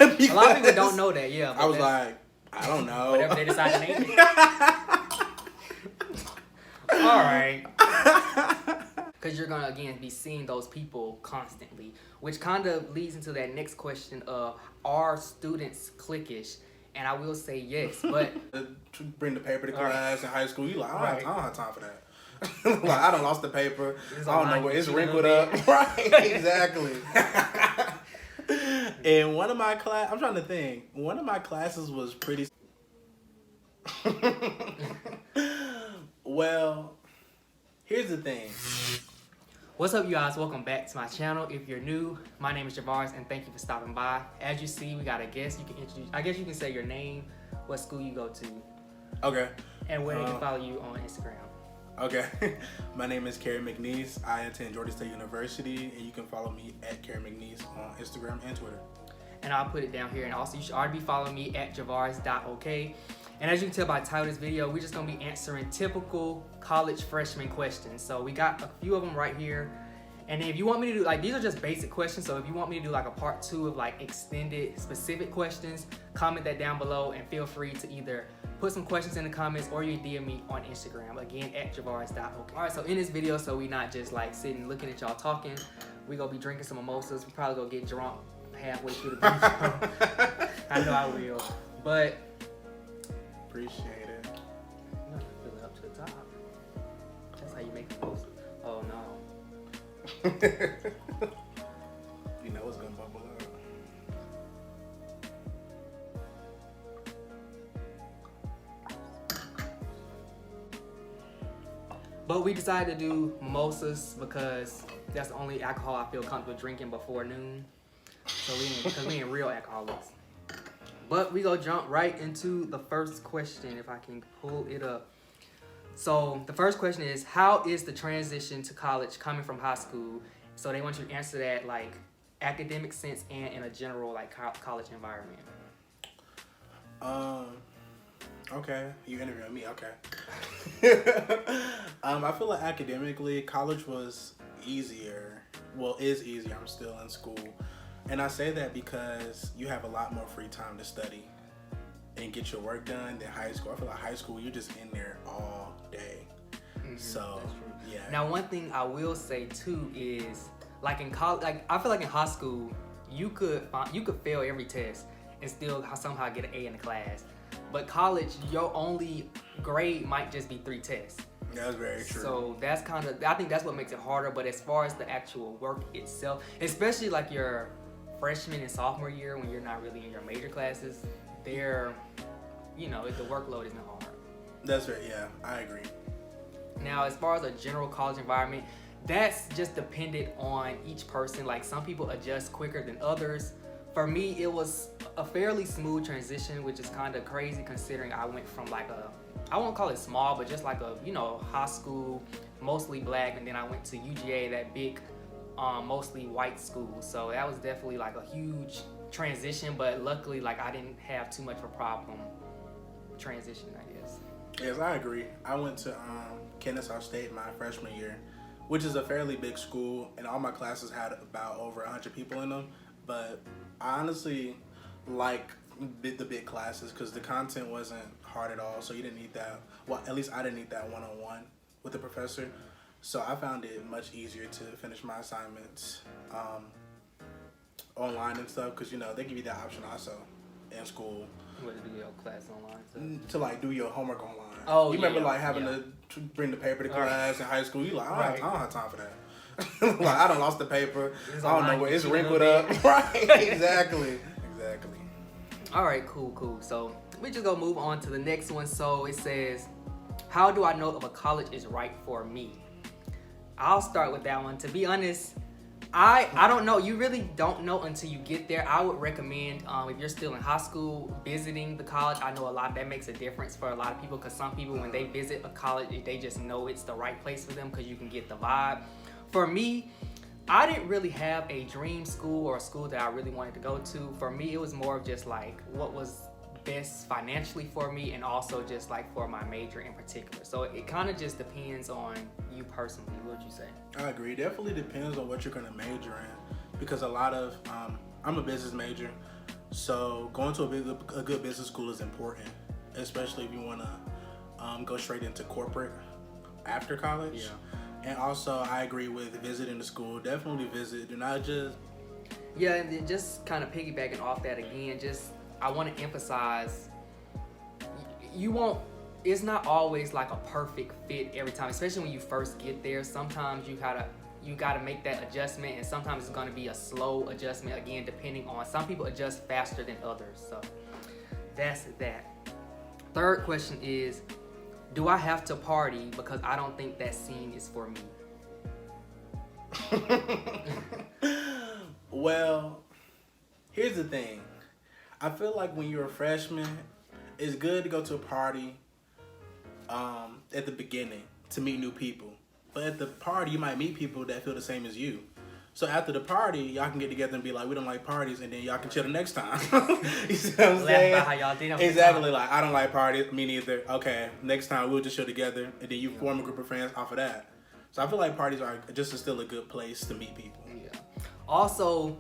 A lot of people don't know that, yeah. I was like, I don't know. Whatever they decide to name it. All right. Because you're going to, again, be seeing those people constantly, which kind of leads into that next question of, are students cliquish? And I will say yes, but... Bring the paper to class in high school, you like, I don't have time for that. Like, I done lost the paper. I don't know where it's wrinkled up. Right, exactly. And one of my I'm trying to think. One of my classes was pretty... Well, here's the thing. What's up, you guys? Welcome back to my channel. If you're new, my name is Javars, and thank you for stopping by. As you see, we got a guest. You can introduce. I guess you can say your name, what school you go to, okay, and where they can follow you on Instagram. Okay, my name is Carrie McNeese. I attend Georgia State University, and you can follow me at Carrie McNeese on Instagram and Twitter. And I'll put it down here. And also, you should already be following me at javars.ok. And as you can tell by the title of this video, we're just gonna be answering typical college freshman questions. So we got a few of them right here. And if you want me to do, like, these are just basic questions. So if you want me to do like a part 2 of like extended specific questions, comment that down below and feel free to either put some questions in the comments or you DM me on Instagram, again, at javars.ok. All right, so in this video, so we not just like sitting looking at y'all talking, we gonna be drinking some mimosas. We probably gonna get drunk halfway through the video. I know I will, but appreciate it. You know, fill it up to the top. That's how you make the most. Oh no. You know it's gonna bubble up. But we decided to do mimosas because that's the only alcohol I feel comfortable drinking before noon. So because we ain't real alcoholics. But we go jump right into the first question if I can pull it up. So the first question is, how is the transition to college coming from high school? So they want you to answer that like academic sense and in a general like college environment. Okay, you interviewing me, okay. I feel like academically, college was easier. Well, is easier, I'm still in school. And I say that because you have a lot more free time to study and get your work done than high school. I feel like high school, you're just in there all day. Mm-hmm. So, yeah. Now, one thing I will say too is, like in college, like I feel like in high school, you could fail every test and still somehow get an A in the class. But college, your only grade might just be 3 tests. That's very true. So that's kind of, I think that's what makes it harder. But as far as the actual work itself, especially like your freshman and sophomore year when you're not really in your major classes, they're, you know, the workload isn't hard. That's right, yeah, I agree. Now, as far as a general college environment, that's just dependent on each person. Like some people adjust quicker than others. For me, it was a fairly smooth transition, which is kind of crazy considering I went from like I won't call it small, but just like a, you know, high school, mostly black, and then I went to UGA, that big, mostly white school. So that was definitely like a huge transition, but luckily like I didn't have too much of a problem transition, I guess. Yes, I agree. I went to Kennesaw State my freshman year, which is a fairly big school, and all my classes had about over 100 people in them. But I honestly like the big classes because the content wasn't hard at all, so you didn't need that. Well, at least I didn't need that one-on-one with the professor. So I found it much easier to finish my assignments online and stuff because, you know, they give you that option also in school. What, to do your class online? So. To like do your homework online. Oh, you remember like having to bring the paper to class in high school? You like, I don't have time for that. Like I done lost the paper. I don't know where it's wrinkled up. Right, exactly. All right, cool. So we just gonna move on to the next one. So it says, how do I know if a college is right for me? I'll start with that one. To be honest, I don't know. You really don't know until you get there. I would recommend, if you're still in high school, visiting the college. I know a lot that makes a difference for a lot of people because some people, when they visit a college, they just know it's the right place for them because you can get the vibe. For me, I didn't really have a dream school or a school that I really wanted to go to. For me, it was more of just like what was best financially for me and also just like for my major in particular. So it kind of just depends on you personally. What would you say? I agree. It definitely depends on what you're going to major in because a lot of, I'm a business major, So going to a good business school is important, especially if you want to go straight into corporate after college. Yeah. And also, I agree with visiting the school. Definitely visit. Do not just... Yeah, and then just kind of piggybacking off that again, just I want to emphasize, you won't, it's not always like a perfect fit every time, especially when you first get there. Sometimes you gotta make that adjustment, and sometimes it's gonna be a slow adjustment, again, depending on, some people adjust faster than others. So that's that. Third question is, do I have to party because I don't think that scene is for me? Well, here's the thing. I feel like when you're a freshman, it's good to go to a party at the beginning to meet new people. But at the party, you might meet people that feel the same as you. So after the party, y'all can get together and be like, we don't like parties, and then y'all can chill the next time. You see what I'm saying? Laugh about how y'all did. Exactly. Like, I don't like parties. Me neither. Okay, next time we'll just chill together, and then you form a group of friends off of that. So I feel like parties are just still a good place to meet people. Yeah. Also,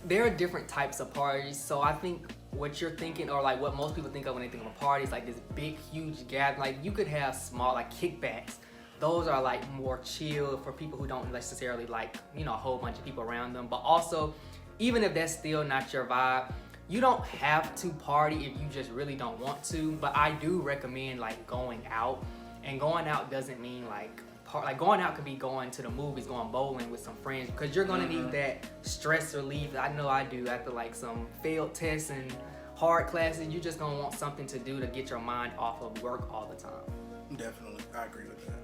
there are different types of parties. So I think what you're thinking, or like what most people think of when they think of a party, is like this big, huge gathering. Like you could have small, like kickbacks. Those are like more chill for people who don't necessarily like, a whole bunch of people around them. But also, even if that's still not your vibe, you don't have to party if you just really don't want to. But I do recommend like going out. And going out doesn't mean like going out could be going to the movies, going bowling with some friends, because you're gonna need that stress relief. I know I do after like some failed tests and hard classes. You're just gonna want something to do to get your mind off of work all the time. Definitely, I agree with that.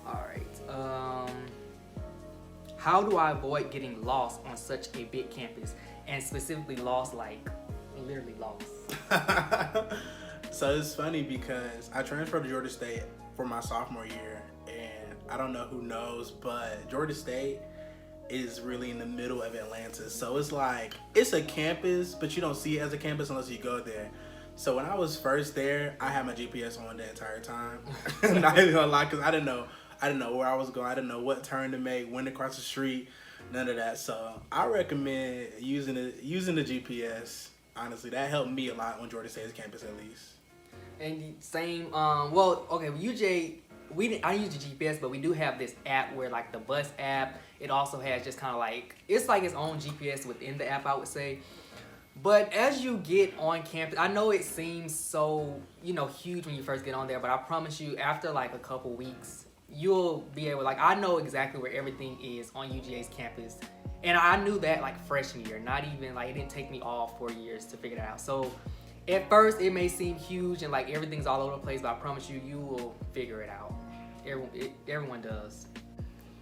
All right. How do I avoid getting lost on such a big campus, and specifically lost, like literally lost? So it's funny because I transferred to Georgia State for my sophomore year, and I don't know who knows, but Georgia State is really in the middle of Atlanta. So it's like, it's a campus, but you don't see it as a campus unless you go there. So when I was first there, I had my GPS on the entire time. Not even gonna lie, because I didn't know where I was going. I didn't know what turn to make, when to cross the street, none of that. So I recommend using the GPS. Honestly, that helped me a lot on Georgia State's campus, at least. And same, UJ, I use the GPS, but we do have this app where like the bus app, it also has just kind of like, it's like its own GPS within the app, I would say. But as you get on campus, I know it seems so, huge when you first get on there, but I promise you, after like a couple weeks, you'll be able, like, I know exactly where everything is on UGA's campus. And I knew that like freshman year, not even like, it didn't take me all 4 years to figure it out. So at first it may seem huge and like everything's all over the place, but I promise you, you will figure it out. Everyone does.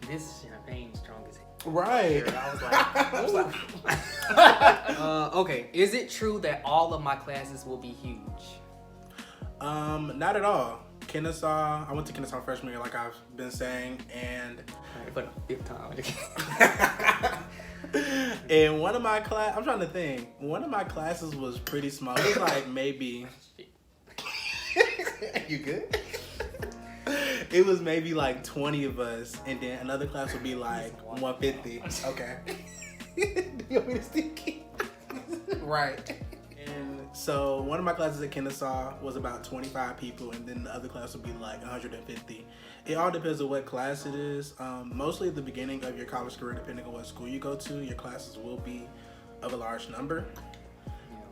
This champagne is strong as hell. Right. I was like, okay. Is it true that all of my classes will be huge? Not at all. Kennesaw, I went to Kennesaw freshman year, like I've been saying, and for the 5th time. and one of my classes was pretty small. It was like maybe. You good? It was maybe like 20 of us, and then another class would be like 150. Okay. Do you want me to stick? Right. And so one of my classes at Kennesaw was about 25 people, and then the other class would be like 150. It all depends on what class it is. Mostly at the beginning of your college career, depending on what school you go to, your classes will be of a large number.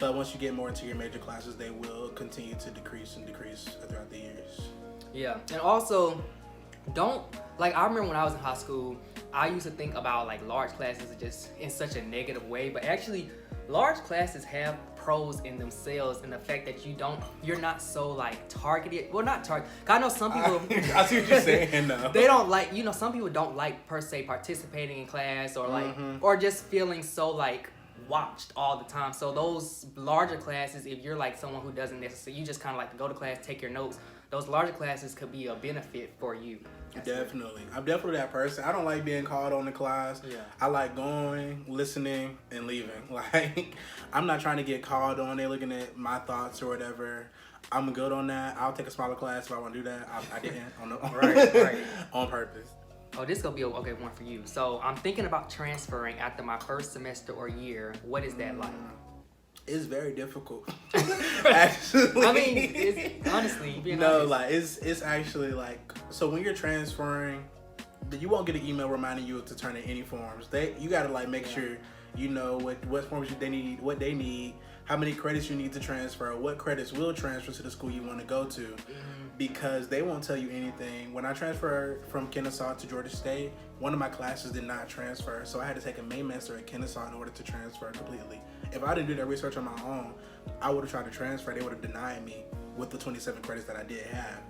But once you get more into your major classes, they will continue to decrease throughout the years. Yeah, and also, I remember when I was in high school, I used to think about like large classes just in such a negative way, but actually large classes have pros in themselves, in the fact that you're not so like targeted. Well, not targeted. I know some people. I see what you're saying. No. They don't like, some people don't like per se participating in class, or like, or just feeling so like watched all the time. So those larger classes, if you're like someone who doesn't necessarily, you just kind of like to go to class, take your notes, those larger classes could be a benefit for you. Definitely. I'm definitely that person. I don't like being called on the class. Yeah. I like going, listening, and leaving. Like, I'm not trying to get called on. They're looking at my thoughts or whatever. I'm good on that. I'll take a smaller class if I want to do that. I didn't. Right. On purpose. Oh, this gonna be okay one for you. So I'm thinking about transferring after my first semester or year. What is that like? It's very difficult. Actually, I mean, it's, honestly, being no, honest. like it's actually like, so when you're transferring, you won't get an email reminding you to turn in any forms. You gotta like make sure you know what forms they need, what they need, how many credits you need to transfer, what credits will transfer to the school you want to go to, because they won't tell you anything. When I transferred from Kennesaw to Georgia State, one of my classes did not transfer, so I had to take a main master at Kennesaw in order to transfer completely. If I didn't do that research on my own, I would have tried to transfer. They would have denied me with the 27 credits that I did have.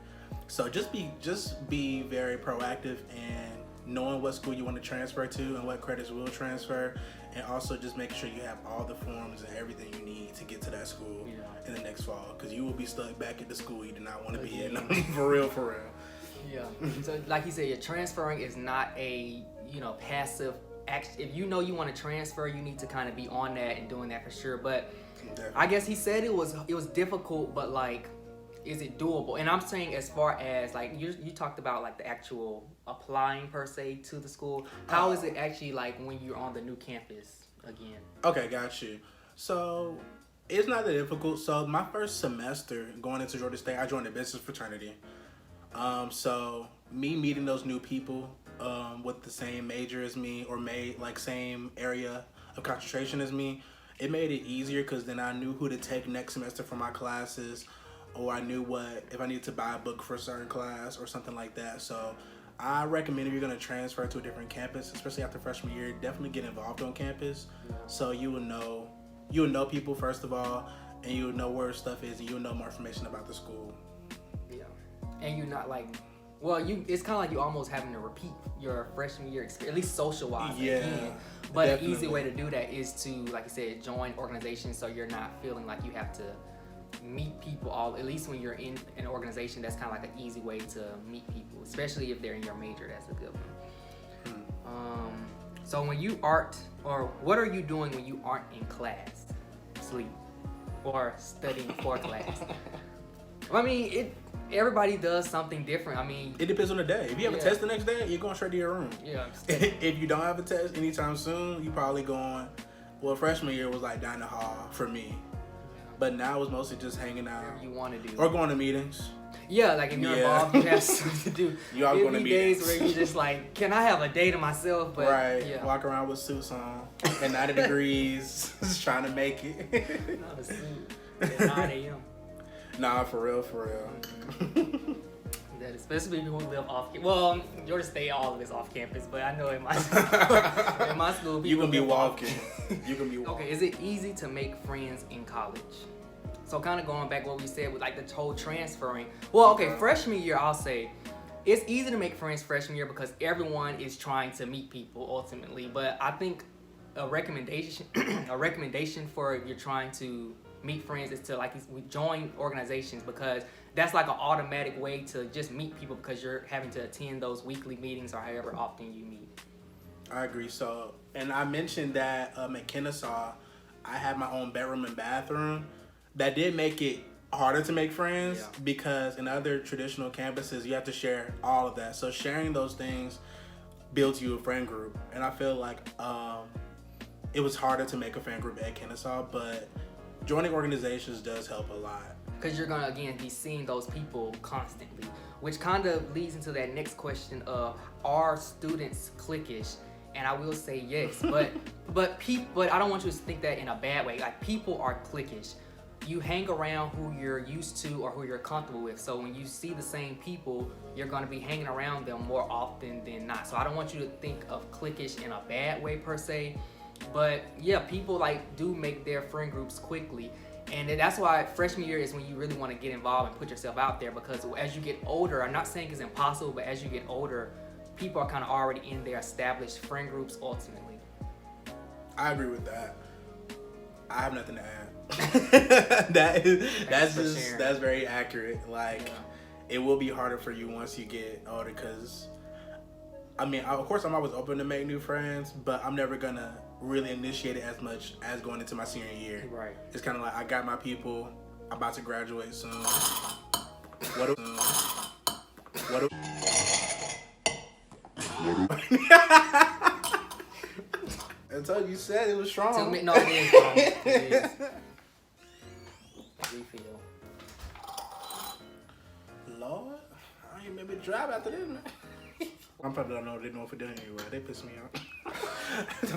So just be very proactive and knowing what school you want to transfer to and what credits will transfer, and also just make sure you have all the forms and everything you need to get to that school in the next fall, because you will be stuck back at the school you do not want to be in. For real. Yeah. So like you said, your transferring is not a passive action. If you know you want to transfer, you need to kind of be on that and doing that for sure. But Definitely. I guess he said it was difficult, but like, is it doable? And I'm saying as far as like you talked about like the actual applying per se to the school. How is it actually like when you're on the new campus again? Okay, got you. So it's not that difficult. So my first semester going into Georgia State, I joined a business fraternity. So me meeting those new people with the same major as me, or same area of concentration as me, it made it easier, because then I knew who to take next semester for my classes, or I knew if I needed to buy a book for a certain class or something like that. So I recommend, if you're going to transfer to a different campus, especially after freshman year, definitely get involved on campus, so you will know people first of all, and you'll know where stuff is, and you'll know more information about the school. Yeah, and you're not like, it's kind of like you almost having to repeat your freshman year experience, at least social wise. Again. But definitely. An easy way to do that is to, like you said, join organizations, so you're not feeling like you have to meet people at least when you're in an organization. That's kind of like an easy way to meet people, especially if they're in your major. That's a good one. So when you aren't, or what are you doing when you aren't in class? Sleep or studying for class? I mean, everybody does something different. I mean, it depends on the day. If you have a test the next day, you're going straight to your room. Yeah. If you don't have a test anytime soon, you probably going. Well, freshman year was like down the hall for me, but now it's mostly just hanging out. Whatever you want to do. Or going to meetings. Yeah, like if you're involved, you have something to do. You always going to meetings. Days where you just like, can I have a day to myself? But right. Walk around with suits on at 90 degrees, just trying to make it. Not a suit. At 9 a.m. Nah, for real. That especially people who live off. Well, Georgia State, all of it's off campus, but I know in my school, people you can be live walking. You can be walking. Okay, is it easy to make friends in college? So kind of going back what we said with like the whole transferring. Well, okay, freshman year, I'll say it's easy to make friends freshman year because everyone is trying to meet people ultimately. But I think a recommendation for if you're trying to meet friends is to we join organizations, because that's like an automatic way to just meet people, because you're having to attend those weekly meetings or however often you meet. I agree. So, and I mentioned that at Kennesaw, I had my own bedroom and bathroom. That did make it harder to make friends, because in other traditional campuses, you have to share all of that. So sharing those things builds you a friend group. And I feel like it was harder to make a friend group at Kennesaw, but joining organizations does help a lot. Because you're going to, again, be seeing those people constantly, which kind of leads into that next question of, are students cliquish? And I will say yes, but I don't want you to think that in a bad way. Like, people are cliquish. You hang around who you're used to or who you're comfortable with. So when you see the same people, you're going to be hanging around them more often than not. So I don't want you to think of cliquish in a bad way per se. But yeah, people do make their friend groups quickly. And that's why freshman year is when you really want to get involved and put yourself out there, because as you get older, I'm not saying it's impossible, but as you get older, people are kind of already in their established friend groups ultimately. I agree with that. I have nothing to add. That's very accurate. It will be harder for you once you get older, because I mean, of course, I'm always open to make new friends, but I'm never gonna really initiate it as much as going into my senior year. Right. It's kind of like, I got my people. I'm about to graduate soon. What? I told you, said it was strong. No, it is strong. It is. Refill. Lord, I ain't maybe drive after this, man. I'm probably don't know what they're doing for dinner anyway. They piss me off.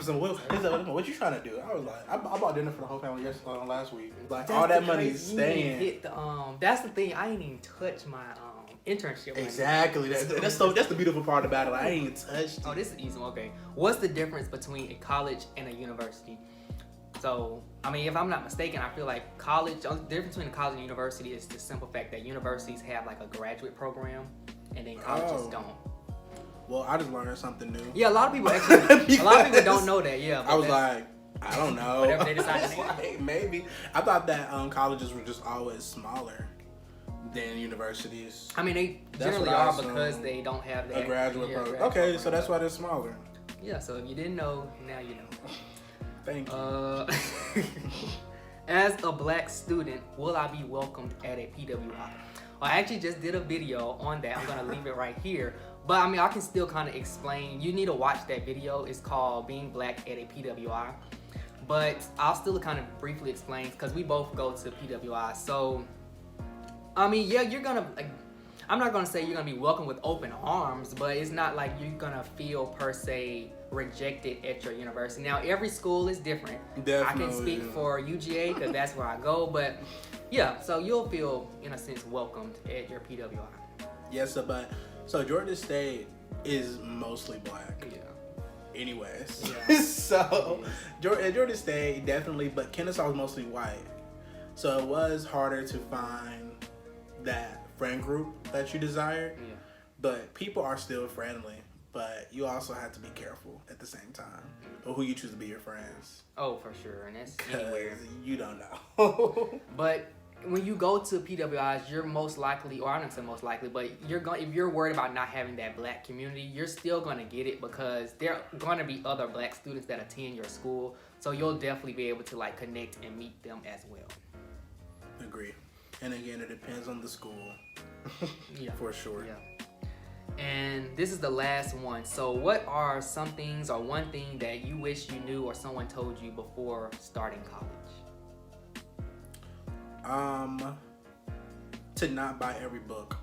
So what you trying to do? I was like, I bought dinner for the whole family last week. Like, That's all that the money crazy- is you didn't staying. hit the, that's the thing. I ain't even touched my internship. money. Exactly. That's the beautiful part about it. Like, I ain't even touched it. Oh, this is easy. Okay. What's the difference between a college and a university? So, I mean, if I'm not mistaken, I feel like college, the difference between a college and university is the simple fact that universities have like a graduate program and then colleges don't. Well, I just learned something new. Yeah, a lot of people actually, a lot of people don't know that. Yeah. I was like, I don't know. Whatever they decide to do. Like, maybe. I thought that colleges were just always smaller than universities. I mean, they That's generally what I are assumed. because they don't have that. A graduate yeah, program. graduate Okay, so program. that's why they're smaller. Yeah, so if you didn't know, now you know. Thank you. As a black student, will I be welcomed at a PWI? Well, I actually just did a video on that. I'm gonna leave it right here. But I mean, I can still kind of explain. You need to watch that video. It's called Being Black at a PWI. But I'll still kind of briefly explain because we both go to PWI. So, I mean, yeah, you're gonna, like, I'm not gonna say you're gonna be welcomed with open arms, but it's not like you're gonna feel per se rejected at your university. Now, every school is different. Definitely. I can speak for UGA because that's where I go, but yeah, so you'll feel, in a sense, welcomed at your PWI. Yes, so Georgia State is mostly black. Yeah. Anyways. Yeah. So, Georgia State, definitely, but Kennesaw was mostly white. So it was harder to find that friend group that you desired. Yeah. But people are still friendly. But you also have to be careful at the same time of who you choose to be your friends. Oh, for sure, and that's anywhere. Because you don't know. But when you go to PWIs, you're most likely, or I don't say most likely, but if you're worried about not having that black community, you're still gonna get it because there are gonna be other black students that attend your school, so you'll definitely be able to like connect and meet them as well. Agree. And again, it depends on the school. Yeah, For sure. Yeah. And this is the last one. So what are some things or one thing that you wish you knew or someone told you before starting college? To not buy every book.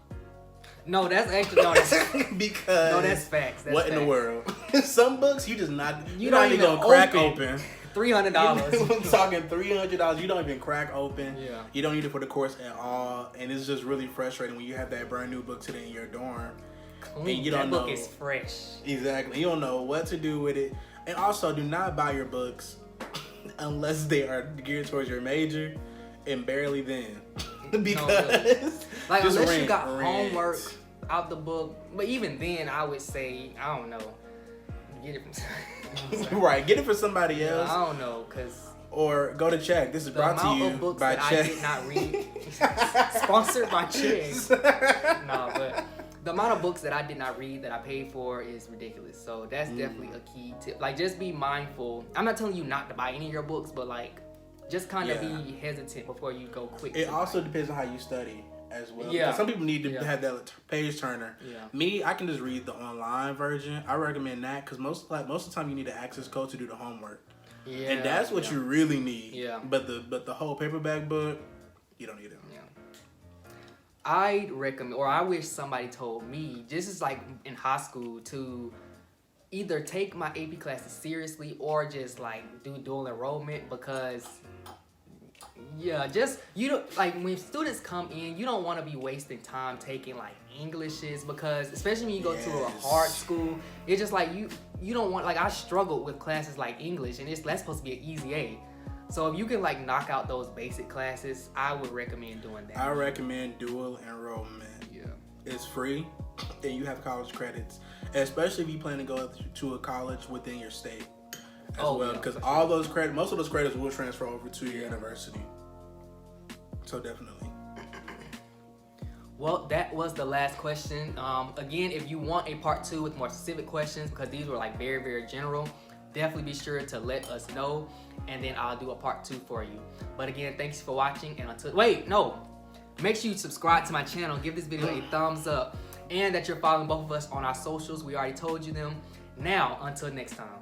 No, that's actually that's Because no, that's facts. That's what in the facts. world? Some books you just not You you're not don't even even gonna crack open. open. $300. I'm talking $300. You don't even crack open. Yeah. You don't need it for the course at all, and it's just really frustrating when you have that brand new book sitting in your dorm. Clean. And you that don't book know. is fresh. Exactly. You don't know what to do with it, and also do not buy your books unless they are geared towards your major, and barely then. Because Like just unless you rent. got homework out the book, but even then, I would say I don't know. Get it from Right, get it for somebody Yeah, else, I don't know, cause or go to Check. This is the brought to amount you of books by that Check. I did not read, sponsored by Check. Nah, but the amount of books that I did not read that I paid for is ridiculous. So that's definitely a key tip. Like, just be mindful. I'm not telling you not to buy any of your books, but like, just kind of be hesitant before you go quick. It to also buy. depends on how you study as well. Yeah. Because some people need to Yeah. have that page turner. Yeah. Me, I can just read the online version. I recommend that because most of the time you need an access code to do the homework. Yeah, And that's what you really need. Yeah. But the whole paperback book, you don't need it. Yeah. I recommend, or I wish somebody told me, just as like in high school, to either take my AP classes seriously or just like do dual enrollment because, yeah, just you don't like when students come in, you don't want to be wasting time taking like Englishes because especially when you go to a Yes. hard school, it's just like you don't want like I struggled with classes like English and that's supposed to be an easy A. So if you can like knock out those basic classes, I would recommend doing that. I recommend dual enrollment. Yeah. It's free, and you have college credits, especially if you plan to go to a college within your state as well. yeah, Because for all those credits, most of those credits will transfer over to your university. So definitely. Well, that was the last question. Again, if you want a part 2 with more specific questions, because these were like very, very general, definitely be sure to let us know, and then I'll do a part 2 for you. But again, thanks for watching, and make sure you subscribe to my channel, give this video a thumbs up, and that you're following both of us on our socials. We already told you them. Now, until next time.